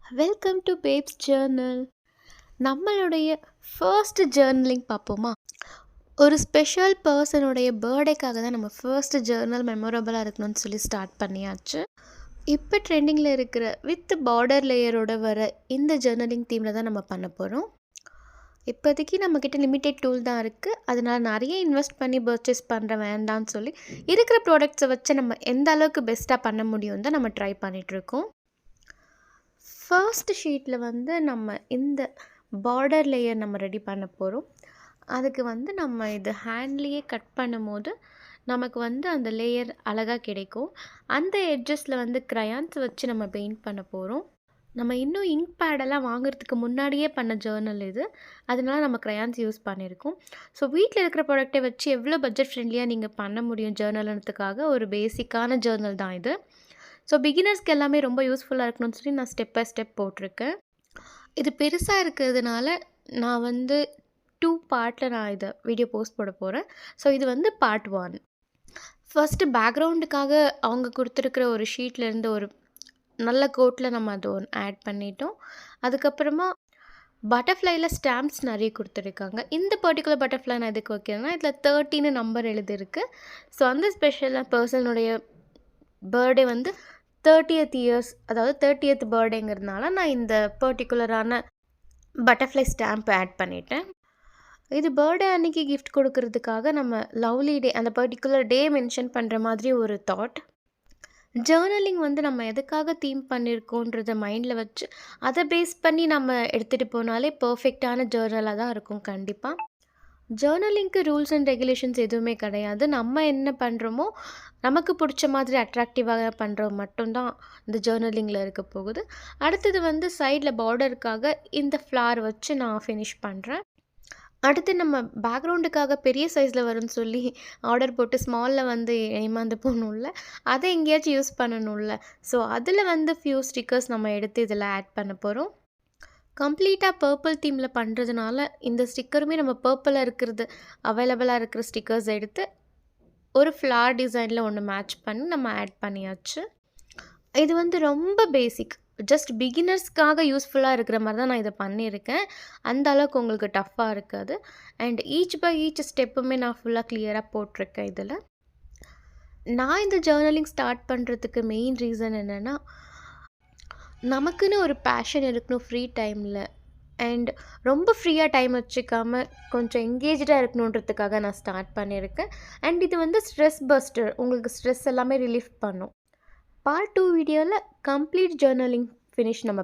Welcome to babes Journal. நம்மளுடைய first journaling பார்ப்போமா? ஒரு ஸ்பெஷல் பர்சனுடைய பர்த்டேக்காக தான் நம்ம ஃபர்ஸ்ட் ஜேர்னல் மெமரபிளாக இருக்கணும்னு சொல்லி ஸ்டார்ட் பண்ணியாச்சு. இப்போ ட்ரெண்டிங்கில் இருக்கிற வித் பார்டர் லேயரோட வர இந்த ஜேர்னலிங் தீமில் தான் நம்ம பண்ண போகிறோம். இப்போதைக்கு நம்மக்கிட்ட லிமிட்டெட் டூல் தான் இருக்குது. அதனால் நிறைய இன்வெஸ்ட் பண்ணி பர்ச்சேஸ் பண்ணுற வேண்டாம்னு சொல்லி இருக்கிற ப்ராடக்ட்ஸை வச்சு நம்ம எந்த அளவுக்கு பெஸ்ட்டாக பண்ண முடியும் தான் நம்ம ட்ரை பண்ணிகிட்ருக்கோம். ஃபர்ஸ்ட் ஷீட்டில் வந்து நம்ம இந்த பார்டர் லேயர் நம்ம ரெடி பண்ண போகிறோம். அதுக்கு வந்து நம்ம இது ஹேண்ட்லேயே கட் பண்ணும்போது நமக்கு வந்து அந்த லேயர் அழகாக கிடைக்கும். அந்த எட்ஜஸில் வந்து க்ரையான்ஸ் வச்சு நம்ம பெயிண்ட் பண்ண போகிறோம். நம்ம இன்னும் இங்க் பேடெல்லாம் வாங்குறதுக்கு முன்னாடியே பண்ண ஜேர்னல் இது. அதனால நம்ம க்ரையான்ஸ் யூஸ் பண்ணியிருக்கோம். ஸோ வீட்டில் இருக்கிற ப்ராடக்டை வச்சு எவ்வளோ பட்ஜெட் ஃப்ரெண்ட்லியாக நீங்கள் பண்ண முடியும் ஜேர்னல்ன்றதுக்காக ஒரு பேசிக்கான ஜேர்னல் தான் இது. ஸோ பிகினர்ஸ்க்கு எல்லாமே ரொம்ப யூஸ்ஃபுல்லாக இருக்கணும்னு சொல்லி நான் ஸ்டெப் பை ஸ்டெப் போட்டிருக்கேன். இது பெருசாக இருக்கிறதுனால நான் வந்து 2 பார்ட்டில் நான் இதை வீடியோ போஸ்ட் போட போகிறேன். ஸோ இது வந்து பார்ட் 1. ஃபஸ்ட்டு பேக்ரவுண்டுக்காக அவங்க கொடுத்துருக்கிற ஒரு ஷீட்லேருந்து ஒரு நல்ல கோட்டில் நம்ம அது ஒன்று ஆட் பண்ணிட்டோம். அதுக்கப்புறமா பட்டர்ஃப்ளையில் ஸ்டாம்ப்ஸ் நிறைய கொடுத்துருக்காங்க. இந்த பர்டிகுலர் பட்டர்ஃப்ளை நான் எதுக்கு வைக்கிறேன்னா இதில் 30 நம்பர் எழுதிருக்கு. ஸோ அந்த ஸ்பெஷலாக பர்சனுடைய பர்த்டே வந்து 30th இயர்ஸ், அதாவது 30th பர்த்டேங்கிறதுனால நான் இந்த பர்டிகுலரான பட்டர்ஃப்ளை ஸ்டாம்ப் ஆட் பண்ணிட்டேன். இது பர்த்டே அன்னைக்கு கிஃப்ட் கொடுக்கறதுக்காக நம்ம லவ்லி டே அந்த பர்டிகுலர் டே மென்ஷன் பண்ணுற மாதிரி ஒரு தாட். ஜேர்னலிங் வந்து நம்ம எதுக்காக தீம் பண்ணியிருக்கோன்றத மைண்டில் வச்சு அதை பேஸ் பண்ணி நம்ம எடுத்துகிட்டு போனாலே பர்ஃபெக்டான ஜேர்னலாக தான் இருக்கும். கண்டிப்பாக ஜேர்னலிங்க்கு ரூல்ஸ் அண்ட் ரெகுலேஷன்ஸ் எதுவுமே கிடையாது. நம்ம என்ன பண்ணுறோமோ நமக்கு பிடிச்ச மாதிரி அட்ராக்டிவாக பண்ணுறது மட்டும்தான் இந்த ஜேர்னலிங்கில் இருக்க போகுது. அடுத்தது வந்து சைடில் பார்டருக்காக இந்த ஃப்ளார் வச்சு நான் ஃபினிஷ் பண்ணுறேன். அடுத்து நம்ம பேக்ரவுண்டுக்காக பெரிய சைஸில் வரும்னு சொல்லி ஆர்டர் போட்டு ஸ்மாலில் வந்து ஏமாந்து போகணும்ல, அதை எங்கேயாச்சும் யூஸ் பண்ணணும்ல. ஸோ அதில் வந்து ஃபியூ ஸ்டிக்கர்ஸ் நம்ம எடுத்து இதில் ஆட் பண்ண போகிறோம். கம்ப்ளீட்டாக பர்பிள் தீமில் பண்ணுறதுனால இந்த ஸ்டிக்கருமே நம்ம பர்பிளாக இருக்கிறது அவைலபிளாக இருக்கிற ஸ்டிக்கர்ஸ் எடுத்து ஒரு ஃப்ளார் டிசைனில் ஒன்று மேட்ச் பண்ணி நம்ம ஆட் பண்ணியாச்சு. இது வந்து ரொம்ப பேசிக், ஜஸ்ட் பிகினர்ஸ்க்காக யூஸ்ஃபுல்லாக இருக்கிற மாதிரி தான் நான் இதை பண்ணியிருக்கேன். அந்த அளவுக்கு உங்களுக்கு டஃப்பாக இருக்காது. அண்ட் ஈச் பை ஈச் ஸ்டெப்புமே நான் ஃபுல்லாக கிளியராக போட்டிருக்கேன். இதில் நான் இந்த ஜேர்னலிங் ஸ்டார்ட் பண்ணுறதுக்கு மெயின் ரீசன் என்னென்னா, நமக்குன்னு ஒரு பேஷன் இருக்கணும் ஃப்ரீ டைமில். அண்ட் ரொம்ப ஃப்ரீயாக டைம் வச்சுக்காம கொஞ்சம் எங்கேஜாக இருக்கணுன்றதுக்காக நான் ஸ்டார்ட் பண்ணியிருக்கேன். அண்ட் இது வந்து ஸ்ட்ரெஸ் பஸ்டர், உங்களுக்கு ஸ்ட்ரெஸ் எல்லாமே ரிலீஃப் பண்ணும். பார்ட் 2 வீடியோவில் கம்ப்ளீட் ஜேர்னலிங் ஃபினிஷ் நம்ம